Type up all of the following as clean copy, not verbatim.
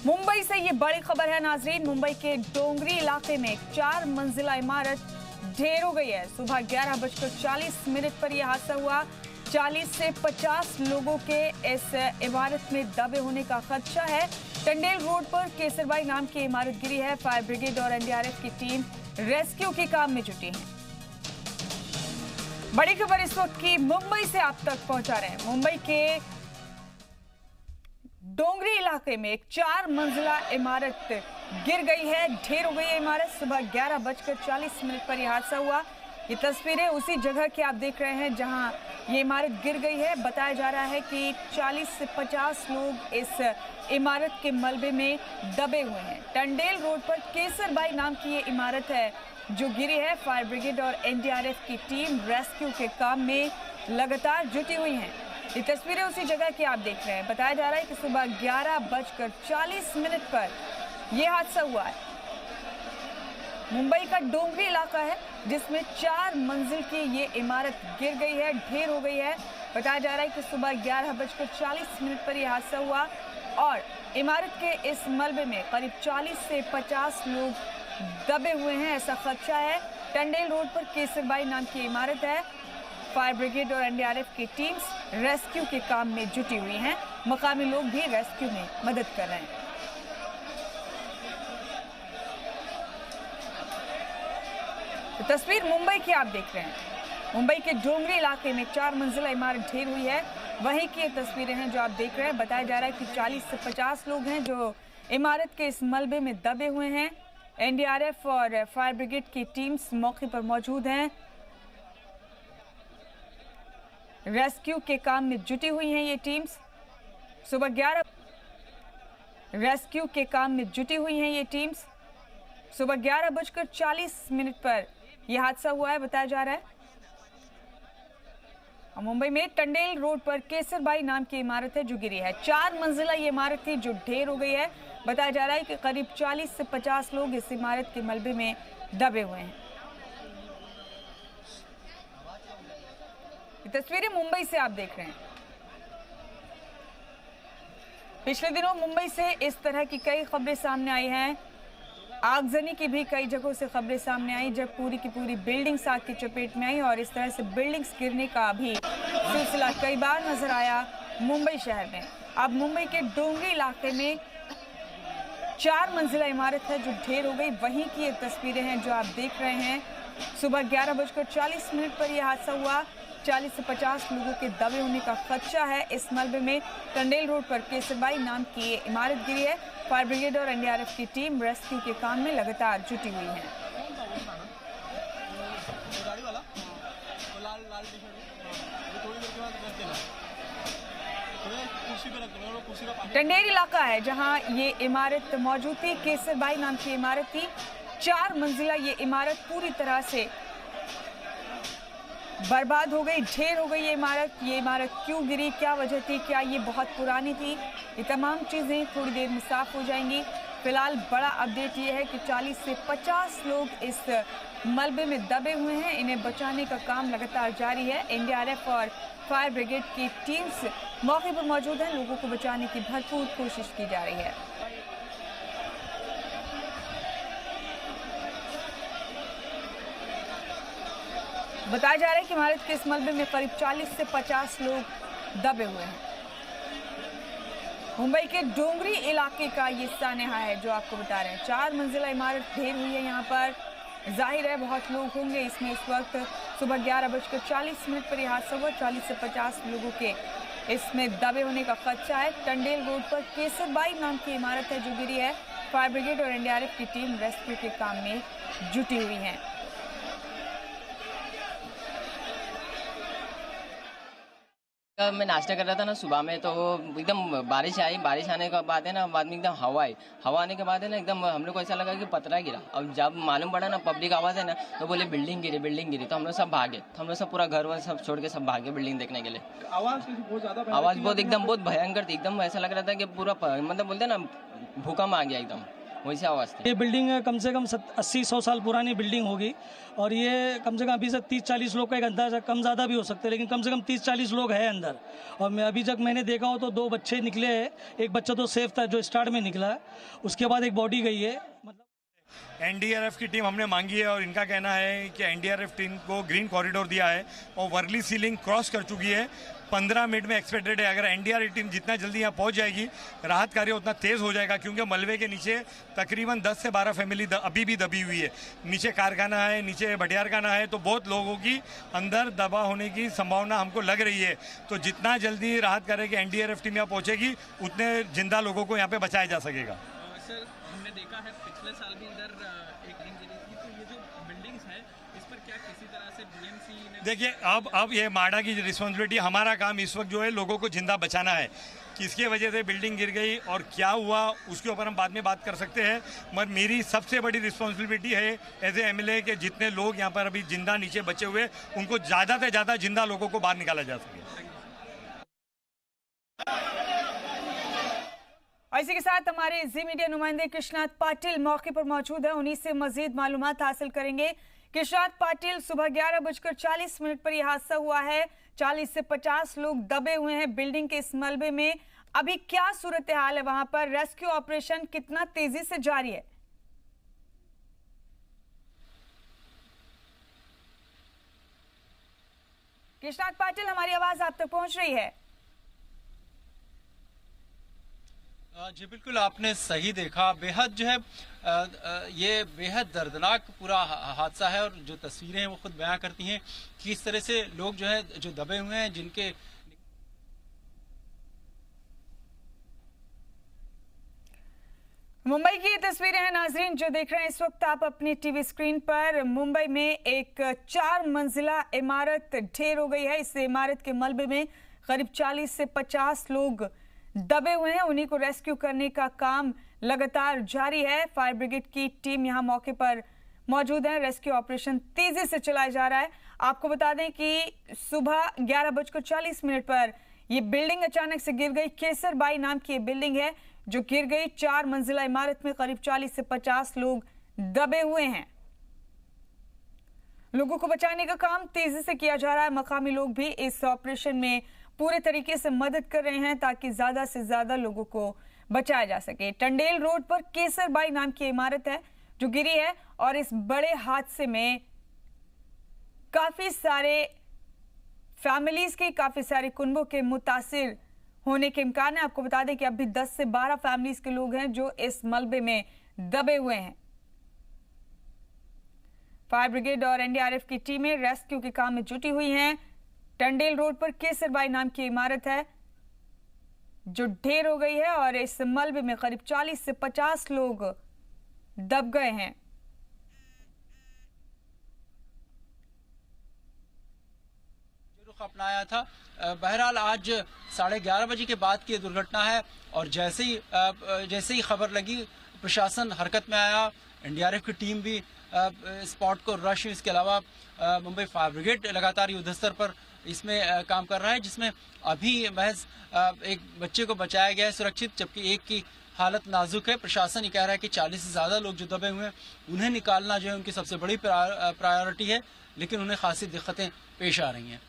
मुंबई से ये बड़ी खबर है नाजरीन। मुंबई के डोंगरी इलाके में 4 मंजिला इमारत ढेर हो गई है। सुबह 11:40 पर यह हादसा हुआ। 40 से 50 लोगों के इस इमारत में दबे होने का खदशा है। टंडेल रोड पर केसरबाई नाम की इमारत गिरी है। फायर ब्रिगेड और एनडीआरएफ की टीम रेस्क्यू के काम में जुटी है। बड़ी खबर इस वक्त की मुंबई से आप तक पहुंचा रहे हैं। मुंबई के डोंगरी इलाके में एक 4 मंजिला इमारत गिर गई है, ढेर हो गई है इमारत। सुबह 11:40 पर यह हादसा हुआ। ये तस्वीरें उसी जगह की आप देख रहे हैं जहां ये इमारत गिर गई है। बताया जा रहा है कि 40 से 50 लोग इस इमारत के मलबे में दबे हुए हैं। टंडेल रोड पर केसरबाई नाम की ये इमारत है जो गिरी है। फायर ब्रिगेड और एनडीआरएफ की टीम रेस्क्यू के काम में लगातार जुटी हुई है। ये तस्वीरें उसी जगह की आप देख रहे हैं। बताया जा रहा है कि सुबह 11:40 पर यह हादसा हुआ है। मुंबई का डोंगरी इलाका है जिसमें 4 मंजिल की ये इमारत गिर गई है, ढेर हो गई है। बताया जा रहा है कि सुबह 11:40 पर यह हादसा हुआ और इमारत के इस मलबे में करीब 40 से 50 लोग दबे हुए हैं, ऐसा खदशा है। टंडेल रोड पर केसरबाई नाम की इमारत है। फायर ब्रिगेड और एनडीआरएफ की टीम्स रेस्क्यू के काम में जुटी हुई हैं। मकामी लोग भी रेस्क्यू में मदद कर रहे हैं। तो तस्वीर मुंबई की आप देख रहे हैं। मुंबई के डोंगरी इलाके में 4 मंजिला इमारत ढेर हुई है, वहीं की ये तस्वीरें हैं जो आप देख रहे हैं। बताया जा रहा है कि 40 से 50 लोग हैं जो इमारत के इस मलबे में दबे हुए हैं। एनडीआरएफ और फायर ब्रिगेड की टीम्स मौके पर मौजूद हैं, रेस्क्यू के काम में जुटी हुई हैं। ये टीम्स सुबह 11 रेस्क्यू के काम में जुटी हुई हैं। ये टीम्स सुबह 11:40 पर यह हादसा हुआ है, बताया जा रहा है। और मुंबई में टंडेल रोड पर केसरबाई नाम की इमारत है जो गिरी है। 4 मंजिला ये इमारत थी जो ढेर हो गई है। बताया जा रहा है कि करीब 40 से 50 लोग इस इमारत के मलबे में दबे हुए हैं। तस्वीरें मुंबई से आप देख रहे हैं। पिछले दिनों मुंबई से इस तरह की कई खबरें सामने आई हैं। आगजनी की भी कई जगहों से खबरें सामने आई जब पूरी की पूरी बिल्डिंग्स आग की चपेट में आई और इस तरह से बिल्डिंग्स गिरने का भी सिलसिला कई बार नजर आया मुंबई शहर में। अब मुंबई के डोंगरी इलाके में 4 मंजिला इमारत है जो ढेर हो गई, वहीं की ये तस्वीरें हैं जो आप देख रहे हैं। सुबह 11:40 पर यह हादसा हुआ। 40 से 50 लोगों के दबे होने का खदशा है। इस मलबे में टंडेल रोड पर केसरबाई नाम की इमारत गिरी है। फायर ब्रिगेड और एनडीआरएफ की टीम रेस्क्यू के काम में लगातार जुटी हुई है। टंडेल इलाका है जहां ये इमारत मौजूद थी। केसरबाई नाम की इमारत थी। 4 मंजिला ये इमारत पूरी तरह से बर्बाद हो गई, ढेर हो गई ये इमारत क्यों गिरी, क्या वजह थी, क्या ये बहुत पुरानी थी, ये तमाम चीज़ें थोड़ी देर में साफ हो जाएंगी। फिलहाल बड़ा अपडेट ये है कि 40 से 50 लोग इस मलबे में दबे हुए हैं। इन्हें बचाने का काम लगातार जारी है। एनडीआरएफ और फायर ब्रिगेड की टीम्स मौके पर मौजूद हैं। लोगों को बचाने की भरपूर कोशिश की जा रही है। बताया जा रहा है कि इमारत के इस मलबे में करीब 40 से 50 लोग दबे हुए हैं। मुंबई के डोंगरी इलाके का ये सानेहा है जो आपको बता रहे हैं। 4 मंजिला इमारत ढेर हुई है यहाँ पर। जाहिर है बहुत लोग होंगे इसमें। इस वक्त सुबह 11:40 पर यह हादसा हुआ। 40 से 50 लोगों के इसमें दबे होने का खदशा है। टंडेल रोड पर केसरबाई नाम की इमारत है जो गिरी है। फायर ब्रिगेड और एनडीआरएफ की टीम रेस्क्यू के काम में जुटी हुई है। मैं नाश्ता कर रहा था ना सुबह में, तो एकदम बारिश आई। बारिश आने के बाद है ना, बाद में एकदम हवा आई। हवा आने के बाद है ना, एकदम हम लोग को ऐसा लगा कि पतरा गिरा। अब जब मालूम पड़ा ना पब्लिक आवाज़ है ना, तो बोले बिल्डिंग गिरी। तो हम लोग सब भागे। तो हम लोग सब पूरा घर वर सब छोड़ के सब भागे बिल्डिंग देखने के लिए। आवाज़ बहुत एकदम बहुत भयंकर थी। एकदम ऐसा लग रहा था कि पूरा मतलब बोलते ना भूकंप आ गया एकदम। वैसी आवाज़ थी। ये बिल्डिंग कम से कम 80-100 साल पुरानी बिल्डिंग होगी और ये कम से कम अभी से 30-40 लोग का एक अंदाजा, कम ज़्यादा भी हो सकते हैं, लेकिन कम से कम 30-40 लोग हैं अंदर। और मैं अभी तक मैंने देखा हो तो 2 बच्चे निकले हैं, एक बच्चा तो सेफ था जो स्टार्ट में निकला है, उसके बाद एक बॉडी गई है। मतलब एनडीआरएफ की टीम हमने मांगी है और इनका कहना है कि एनडीआरएफ टीम को ग्रीन कॉरिडोर दिया है और वर्ली सीलिंग क्रॉस कर चुकी है। 15 मिनट में एक्सपेक्टेड है। अगर एनडीआरएफ टीम जितना जल्दी यहाँ पहुँच जाएगी, राहत कार्य उतना तेज़ हो जाएगा, क्योंकि मलबे के नीचे तकरीबन 10 से 12 फैमिली अभी भी दबी हुई है। नीचे कारखाना है, नीचे भटियारखाना है, तो बहुत लोगों की अंदर दबा होने की संभावना हमको लग रही है। तो जितना जल्दी राहत कार्य की एनडीआरएफ टीम यहाँ पहुँचेगी, उतने जिंदा लोगों को यहाँ पे बचाया जा सकेगा। सर, हमने देखा है पिछले साल भी इधर एक दिन गिरी थी, तो ये जो बिल्डिंग्स है इस पर क्या किसी तरह से बीएमसी ने... देखिए, अब ये माडा की रिस्पॉन्सिबिलिटी, हमारा काम इस वक्त जो है लोगों को जिंदा बचाना है। किसके वजह से बिल्डिंग गिर गई और क्या हुआ उसके ऊपर हम बाद में बात कर सकते हैं, मगर मेरी सबसे बड़ी रिस्पॉन्सिबिलिटी है एज ए एमएलए के जितने लोग यहाँ पर अभी जिंदा नीचे बचे हुए, उनको ज़्यादा से ज़्यादा जिंदा लोगों को बाहर निकाला जा सके। इसी के साथ हमारे जी मीडिया नुमाइंदे कृष्णात पाटिल मौके पर मौजूद है, उन्हीं से मजीद मालूमात हासिल करेंगे। कृष्णात पाटिल, सुबह 11:40 पर यह हादसा हुआ है, 40 से 50 लोग दबे हुए हैं बिल्डिंग के इस मलबे में। अभी क्या सूरत हाल है वहां पर? रेस्क्यू ऑपरेशन कितना तेजी से जारी है? कृष्णात पाटिल, हमारी आवाज आप तक पहुंच रही है? जी बिल्कुल, आपने सही देखा। बेहद जो है ये बेहद दर्दनाक पूरा हादसा है और जो तस्वीरें हैं वो खुद बयां करती हैं कि इस तरह से लोग जो है जो दबे हुए हैं, जिनके... मुंबई की ये तस्वीरें हैं नाजरीन जो देख रहे हैं इस वक्त आप अपनी टीवी स्क्रीन पर। मुंबई में एक 4 मंजिला इमारत ढेर हो गई है। इस इमारत के मलबे में करीब 40 से 50 लोग दबे हुए हैं। उन्हीं को रेस्क्यू करने का काम लगातार जारी है। फायर ब्रिगेड की टीम यहां मौके पर मौजूद है। रेस्क्यू ऑपरेशन तेजी से चलाया जा रहा है। आपको बता दें कि सुबह 11:40 पर यह बिल्डिंग अचानक से गिर गई। केसरबाई नाम की यह बिल्डिंग है जो गिर गई। 4 मंजिला इमारत में करीब 40 से 50 लोग दबे हुए हैं। लोगों को बचाने का काम तेजी से किया जा रहा है। मकामी लोग भी इस ऑपरेशन में पूरे तरीके से मदद कर रहे हैं ताकि ज्यादा से ज्यादा लोगों को बचाया जा सके। टंडेल रोड पर केसरबाई नाम की इमारत है जो गिरी है और इस बड़े हादसे में काफी सारे फैमिलीज के, काफी सारे कुनबों के मुतासिर होने के इम्कान है। आपको बता दें कि अभी 10 से 12 फैमिलीज के लोग हैं जो इस मलबे में दबे हुए हैं। फायर ब्रिगेड और एनडीआरएफ की टीमें रेस्क्यू के काम में जुटी हुई हैं। टंडेल रोड पर केसरबाई नाम की इमारत है जो ढेर हो गई है और इस मलबे में करीब 40 से 50 लोग दब गए हैं। रुख अपनाया था। बहरहाल आज 11:30 बजे के बाद की दुर्घटना है और जैसे ही खबर लगी प्रशासन हरकत में आया। एनडीआरएफ की टीम भी स्पॉट को रश, इसके अलावा मुंबई फायर ब्रिगेड लगातार युद्ध स्तर पर इसमें काम कर रहा है, जिसमें अभी महज एक बच्चे को बचाया गया है सुरक्षित, जबकि एक की हालत नाजुक है। प्रशासन ये कह रहा है कि 40 से ज़्यादा लोग जो दबे हुए हैं उन्हें निकालना जो है उनकी सबसे बड़ी प्रायोरिटी है, लेकिन उन्हें खासी दिक्कतें पेश आ रही हैं।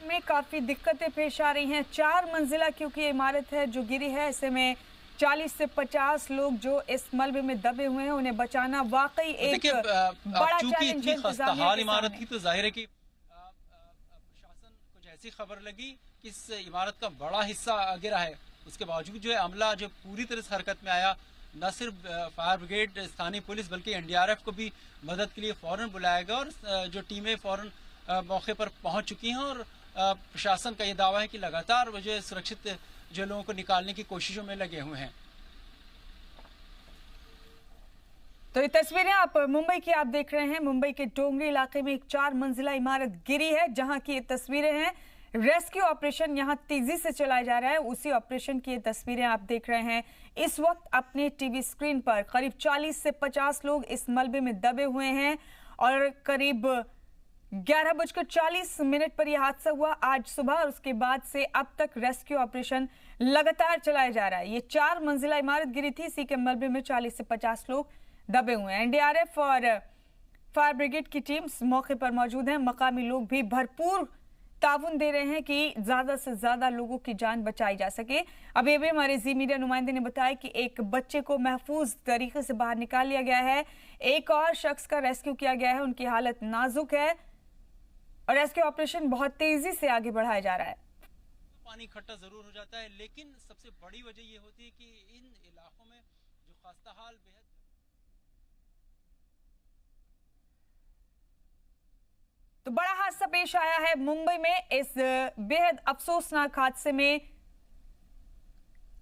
में काफी दिक्कतें पेश आ रही हैं। 4 मंजिला क्योंकि इमारत है जो गिरी है, ऐसे में 40 से 50 लोग जो इस मलबे में दबे हुए हैं उन्हें बचाना वाकई एक बड़ा चैलेंज है। खस्ताहाल इमारत की तो जाहिर है कि प्रशासन को जैसी खबर लगी कि इस इमारत का बड़ा हिस्सा गिरा है, उसके बावजूद जो है अमला जो पूरी तरह से हरकत में आया। न सिर्फ फायर ब्रिगेड, स्थानीय पुलिस, बल्कि एनडीआरएफ को भी मदद के लिए फौरन बुलाया गया और जो टीमें फौरन मौके पर पहुंच चुकी हैं और प्रशासन का यह दावा है कि लगातार वो जो सुरक्षित जो लोगों को निकालने की कोशिशों में लगे हुए हैं। तो ये तस्वीरें आप मुंबई की आप देख रहे हैं। मुंबई के डोंगरी इलाके में एक 4 मंजिला इमारत गिरी है जहां की ये तस्वीरें हैं। रेस्क्यू ऑपरेशन यहां तेजी से चलाया जा रहा है। उसी ऑपरेशन की ये तस्वीरें आप देख रहे हैं इस वक्त अपने टीवी स्क्रीन पर। करीब 40 से 50 लोग इस मलबे में दबे हुए हैं और करीब 11:40 पर यह हादसा हुआ आज सुबह और उसके बाद से अब तक रेस्क्यू ऑपरेशन लगातार चलाया जा रहा है। ये 4 मंजिला इमारत गिरी थी। इसी के मलबे में 40 से 50 लोग दबे हुए हैं। एनडीआरएफ और फायर ब्रिगेड की टीम मौके पर मौजूद है। मकामी लोग भी भरपूर ताउन दे रहे हैं कि ज्यादा से ज्यादा लोगों की जान बचाई जा सके। अभी अभी हमारे जी मीडिया नुमाइंदे ने बताया कि एक बच्चे को महफूज तरीके से बाहर निकाल लिया गया है। एक और शख्स का रेस्क्यू किया गया है। उनकी हालत नाजुक है और रेस्क्यू ऑपरेशन बहुत तेजी से आगे बढ़ाया जा रहा है। पानी इकट्ठा जरूर हो जाता है, लेकिन सबसे बड़ी वजह यह होती है कि इन इलाकों में जो खस्ताहाल बेहद तो बड़ा हादसा पेश आया है मुंबई में। इस बेहद अफसोसनाक हादसे में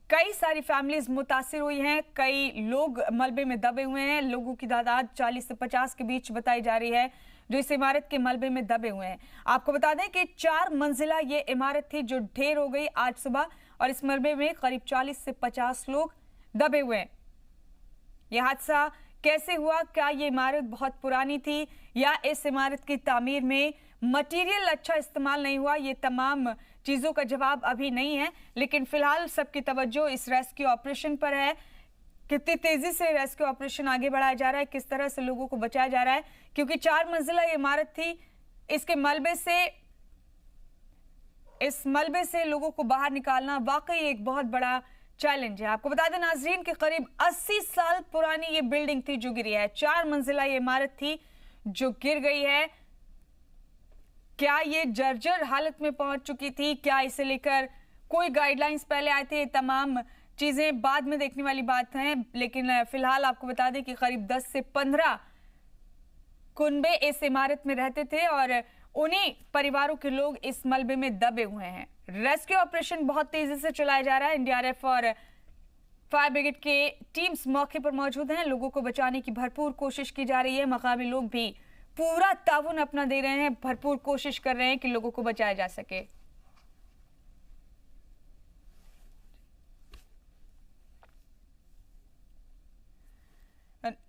कई सारी फैमिलीज मुतासिर हुई हैं। कई लोग मलबे में दबे हुए हैं। लोगों की तादाद 40 से 50 के बीच बताई जा रही है जो इस इमारत के मलबे में दबे हुए हैं। आपको बता दें कि 4 मंजिला ये इमारत थी जो ढेर हो गई आज सुबह और इस मलबे में करीब 40 से 50 लोग दबे हुए हैं। यह हादसा कैसे हुआ? क्या ये इमारत बहुत पुरानी थी या इस इमारत की तामीर में मटेरियल अच्छा इस्तेमाल नहीं हुआ? ये तमाम चीजों का जवाब अभी नहीं है, लेकिन फिलहाल सबकी तवज्जो इस रेस्क्यू ऑपरेशन पर है। कितनी तेजी से रेस्क्यू ऑपरेशन आगे बढ़ाया जा रहा है, किस तरह से लोगों को बचाया जा रहा है, क्योंकि 4 मंजिला इमारत थी। इसके इस मलबे से लोगों को बाहर निकालना वाकई एक बहुत बड़ा चैलेंज है। आपको बता दें नाजरीन कि करीब 80 साल पुरानी ये बिल्डिंग थी जो गिरी है। 4 मंजिला ये इमारत थी जो गिर गई है। क्या ये जर्जर हालत में पहुंच चुकी थी? क्या इसे लेकर कोई गाइडलाइंस पहले आए थे? तमाम चीजें बाद में देखने वाली बात है, लेकिन फिलहाल आपको बता दें कि करीब 10 से 15 कुनबे इस इमारत में रहते थे और उन्हीं परिवारों के लोग इस मलबे में दबे हुए हैं। रेस्क्यू ऑपरेशन बहुत तेजी से चलाया जा रहा है। एनडीआरएफ और फायर ब्रिगेड के टीम्स मौके पर मौजूद हैं। लोगों को बचाने की भरपूर कोशिश की जा रही है। मकामी लोग भी पूरा ताउन अपना दे रहे हैं, भरपूर कोशिश कर रहे हैं कि लोगों को बचाया जा सके।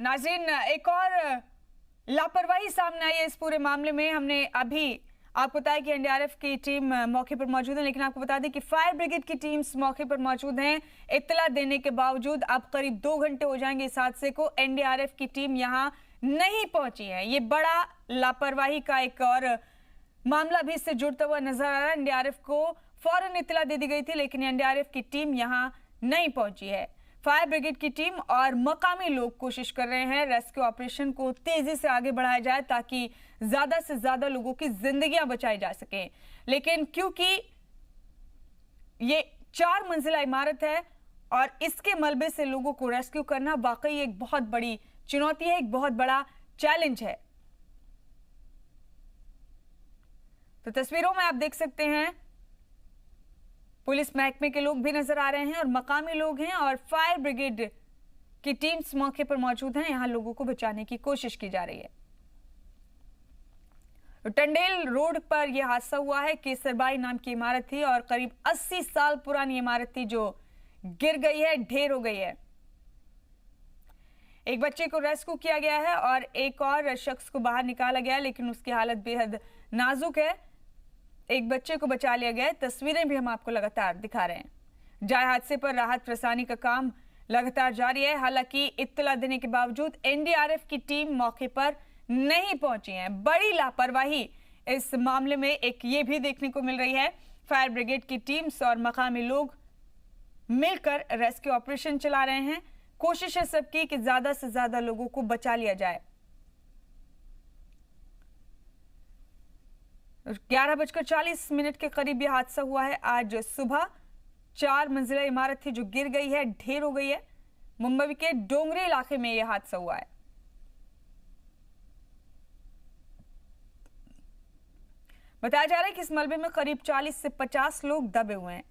नाज़रीन, एक और लापरवाही सामने आई है इस पूरे मामले में। हमने अभी आपको बताया कि एनडीआरएफ की टीम मौके पर मौजूद है, लेकिन आपको बता दें कि फायर ब्रिगेड की टीम्स मौके पर मौजूद हैं। इत्तला देने के बावजूद अब करीब 2 घंटे हो जाएंगे इस हादसे को, एनडीआरएफ की टीम यहां नहीं पहुंची है। ये बड़ा लापरवाही का एक और मामला भी इससे जुड़ता हुआ नजर आ रहा है। एनडीआरएफ को फौरन इत्तला दे दी गई थी, लेकिन एनडीआरएफ की टीम यहां नहीं पहुंची है। फायर ब्रिगेड की टीम और मकामी लोग कोशिश कर रहे हैं रेस्क्यू ऑपरेशन को तेजी से आगे बढ़ाया जाए ताकि ज्यादा से ज्यादा लोगों की जिंदगियां बचाई जा सके। लेकिन क्योंकि ये 4 मंजिला इमारत है और इसके मलबे से लोगों को रेस्क्यू करना वाकई एक बहुत बड़ी चुनौती है, एक बहुत बड़ा चैलेंज है। तो तस्वीरों में आप देख सकते हैं पुलिस महकमे के लोग भी नजर आ रहे हैं और मकामी लोग हैं और फायर ब्रिगेड की टीम्स मौके पर मौजूद हैं। यहां लोगों को बचाने की कोशिश की जा रही है। टंडेल रोड पर यह हादसा हुआ है। केसरबाई नाम की इमारत थी और करीब 80 साल पुरानी इमारत थी जो गिर गई है, ढेर हो गई है। एक बच्चे को रेस्क्यू किया गया है और एक और शख्स को बाहर निकाला गया है, लेकिन उसकी हालत बेहद नाजुक है। एक बच्चे को बचा लिया गया है। तस्वीरें भी हम आपको लगातार दिखा रहे हैं। जाए हादसे पर राहत प्रसानी का काम लगातार जारी है। हालांकि इत्तला देने के बावजूद एनडीआरएफ की टीम मौके पर नहीं पहुंची है। बड़ी लापरवाही इस मामले में एक ये भी देखने को मिल रही है। फायर ब्रिगेड की टीम्स और मकामी लोग मिलकर रेस्क्यू ऑपरेशन चला रहे हैं। कोशिश है सबकी कि ज्यादा से ज्यादा लोगों को बचा लिया जाए। 11:40 के करीब यह हादसा हुआ है आज सुबह। 4 मंजिला इमारत थी जो गिर गई है, ढेर हो गई है। मुंबई के डोंगरी इलाके में यह हादसा हुआ है। बताया जा रहा है कि इस मलबे में करीब 40 से 50 लोग दबे हुए हैं।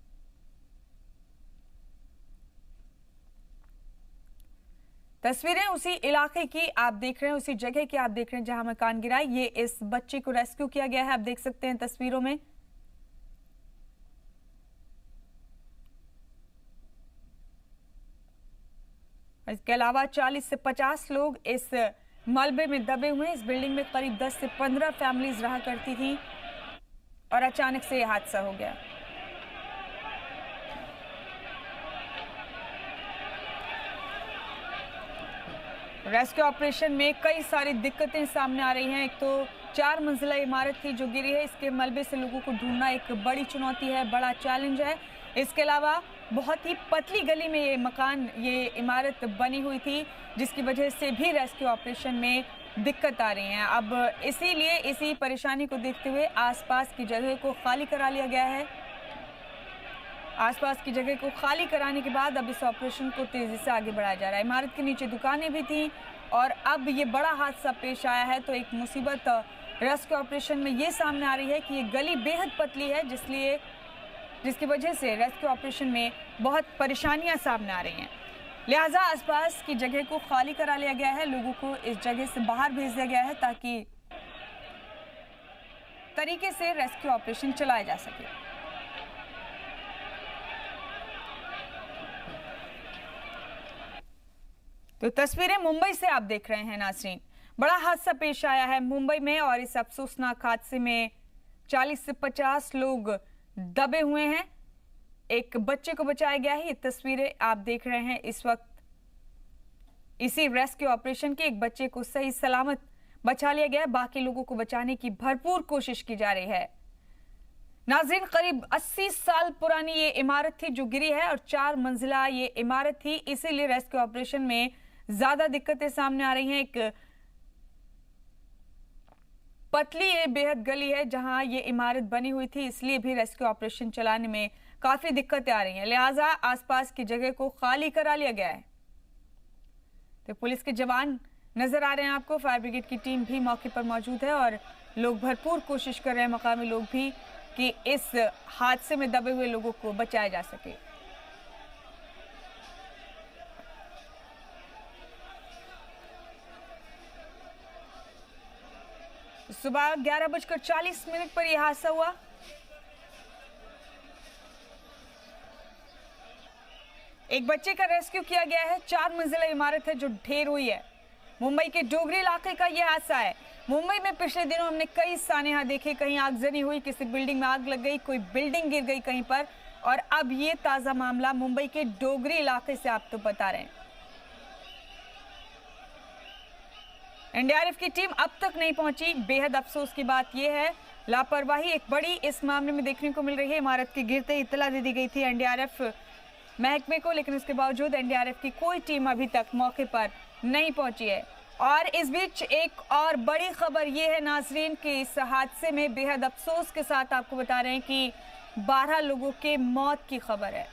तस्वीरें उसी इलाके की आप देख रहे हैं, उसी जगह की आप देख रहे हैं जहां मकान गिरा है। ये इस बच्चे को रेस्क्यू किया गया है, आप देख सकते हैं तस्वीरों में। इसके अलावा 40 से 50 लोग इस मलबे में दबे हुए हैं। इस बिल्डिंग में करीब 10 से 15 फैमिलीज रहा करती थी और अचानक से यह हादसा हो गया। रेस्क्यू ऑपरेशन में कई सारी दिक्कतें सामने आ रही हैं। एक तो 4 मंजिला इमारत थी जो गिरी है, इसके मलबे से लोगों को ढूंढना एक बड़ी चुनौती है, बड़ा चैलेंज है। इसके अलावा बहुत ही पतली गली में ये इमारत बनी हुई थी, जिसकी वजह से भी रेस्क्यू ऑपरेशन में दिक्कत आ रही है। अब इसीलिए इसी परेशानी को देखते हुए आसपास की जगह को खाली करा लिया गया है। आसपास की जगह को खाली कराने के बाद अब इस ऑपरेशन को तेजी से आगे बढ़ाया जा रहा है। इमारत के नीचे दुकानें भी थीं और अब ये बड़ा हादसा पेश आया है, तो एक मुसीबत रेस्क्यू ऑपरेशन में ये सामने आ रही है कि ये गली बेहद पतली है, जिसकी वजह से रेस्क्यू ऑपरेशन में बहुत परेशानियां सामने आ रही हैं। लिहाजा आसपास की जगह को खाली करा लिया गया है, लोगों को इस जगह से बाहर भेज दिया गया है ताकि तरीके से रेस्क्यू ऑपरेशन चलाया जा सके। तो तस्वीरें मुंबई से आप देख रहे हैं नाज़रीन। बड़ा हादसा पेश आया है मुंबई में और इस अफसोसनाक हादसे में 40 से 50 लोग दबे हुए हैं। एक बच्चे को बचाया गया है। ये तस्वीरें आप देख रहे हैं इस वक्त इसी रेस्क्यू ऑपरेशन के। एक बच्चे को सही सलामत बचा लिया गया है, बाकी लोगों को बचाने की भरपूर कोशिश की जा रही है। नाज़रीन, करीब 80 साल पुरानी ये इमारत थी जो गिरी है और 4 मंजिला ये इमारत थी, इसीलिए रेस्क्यू ऑपरेशन में ज्यादा दिक्कतें सामने आ रही हैं। एक पतली ये बेहद गली है जहां ये इमारत बनी हुई थी, इसलिए भी रेस्क्यू ऑपरेशन चलाने में काफी दिक्कतें आ रही हैं। लिहाजा आसपास की जगह को खाली करा लिया गया है। तो पुलिस के जवान नजर आ रहे हैं आपको, फायर ब्रिगेड की टीम भी मौके पर मौजूद है और लोग भरपूर कोशिश कर रहे हैं, मकामी लोग भी, कि इस हादसे में दबे हुए लोगों को बचाया जा सके। सुबह 11:40 पर यह हादसा हुआ। एक बच्चे का रेस्क्यू किया गया है। 4 मंजिला इमारत है जो ढेर हुई है। मुंबई के डोगरी इलाके का यह हादसा है। मुंबई में पिछले दिनों हमने कई सानेहा देखे, कहीं आगजनी हुई, किसी बिल्डिंग में आग लग गई, कोई बिल्डिंग गिर गई कहीं पर, और अब ये ताजा मामला मुंबई के डोगरी इलाके से आपको बता रहे हैं। एनडीआरएफ की टीम अब तक नहीं पहुंची। बेहद अफसोस की बात यह है, लापरवाही एक बड़ी इस मामले में देखने को मिल रही है। इमारत के गिरते इत्तला दे दी गई थी एनडीआरएफ महकमे को, लेकिन उसके बावजूद एनडीआरएफ की कोई टीम अभी तक मौके पर नहीं पहुंची है। और इस बीच एक और बड़ी खबर यह है नाजरीन कि इस हादसे में बेहद अफसोस के साथ आपको बता रहे हैं कि 12 लोगों के मौत की खबर है।